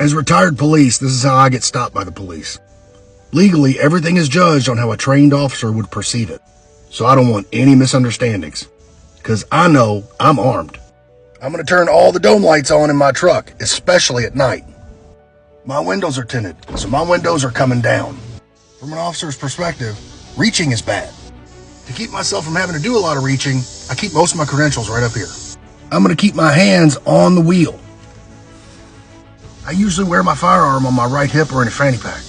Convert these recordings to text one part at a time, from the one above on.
As retired police, this is how I get stopped by the police. Legally, everything is judged on how a trained officer would perceive it. So I don't want any misunderstandings. Because I know I'm armed. I'm going to turn all the dome lights on in my truck, especially at night. My windows are tinted, so my windows are coming down. From an officer's perspective, reaching is bad. To keep myself from having to do a lot of reaching, I keep most of my credentials right up here. I'm going to keep my hands on the wheel. I usually wear my firearm on my right hip or in a fanny pack.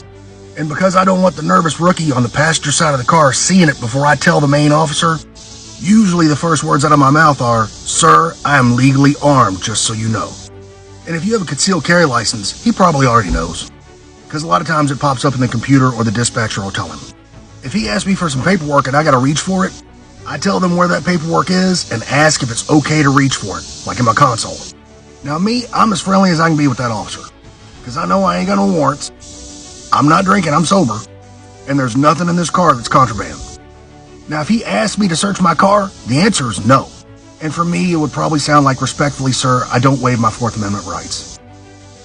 And because I don't want the nervous rookie on the passenger side of the car seeing it before I tell the main officer, usually the first words out of my mouth are, "Sir, I am legally armed, just so you know." And if you have a concealed carry license, he probably already knows. Because a lot of times it pops up in the computer or the dispatcher will tell him. If he asks me for some paperwork and I gotta reach for it, I tell them where that paperwork is and ask if it's okay to reach for it, like in my console. Now me, I'm as friendly as I can be with that officer. Because I know I ain't got no warrants. I'm not drinking, I'm sober. And there's nothing in this car that's contraband. Now if he asks me to search my car, the answer is no. And for me, it would probably sound like, "Respectfully, sir, I don't waive my Fourth Amendment rights."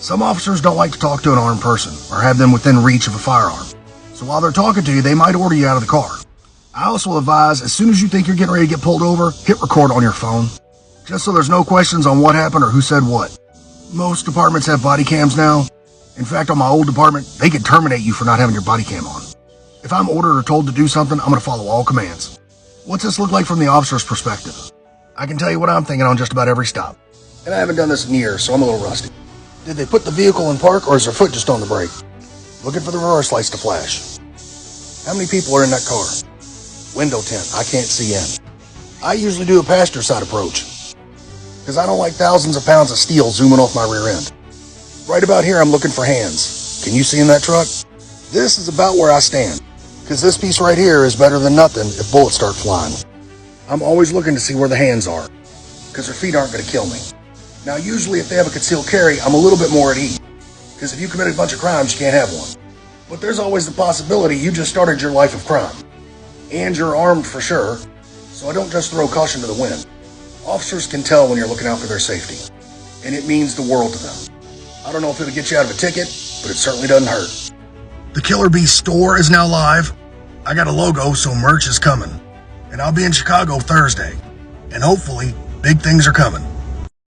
Some officers don't like to talk to an armed person or have them within reach of a firearm. So while they're talking to you, they might order you out of the car. I also advise, as soon as you think you're getting ready to get pulled over, hit record on your phone. Just so there's no questions on what happened or who said what. Most departments have body cams now. In fact, on my old department, they could terminate you for not having your body cam on. If I'm ordered or told to do something, I'm going to follow all commands. What's this look like from the officer's perspective? I can tell you what I'm thinking on just about every stop. And I haven't done this in years, so I'm a little rusty. Did they put the vehicle in park or is their foot just on the brake? Looking for the reverse lights to flash. How many people are in that car? Window tint, I can't see in. I usually do a passenger side approach. Because I don't like thousands of pounds of steel zooming off my rear end. Right about here, I'm looking for hands. Can you see in that truck? This is about where I stand. Because this piece right here is better than nothing if bullets start flying. I'm always looking to see where the hands are. Because their feet aren't going to kill me. Now, usually if they have a concealed carry, I'm a little bit more at ease. Because if you commit a bunch of crimes, you can't have one. But there's always the possibility you just started your life of crime. And you're armed for sure. So I don't just throw caution to the wind. Officers can tell when you're looking out for their safety. And it means the world to them. I don't know if it'll get you out of a ticket, but it certainly doesn't hurt. The Killer Bee store is now live. I got a logo, so merch is coming. And I'll be in Chicago Thursday. And hopefully, big things are coming.